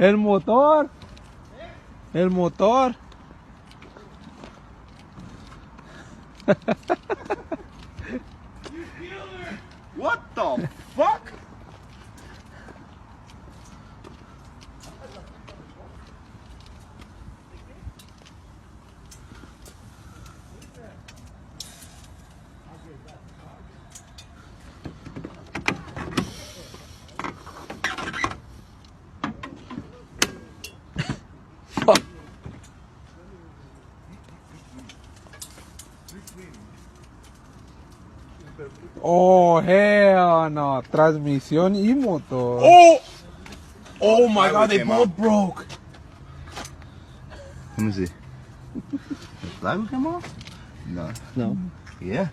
El motor. El motor. What the fuck? Oh, hell no. Transmisión y motor. Oh! Oh my god, they both broke. Let me see. The plywood came off? No. No. Yeah.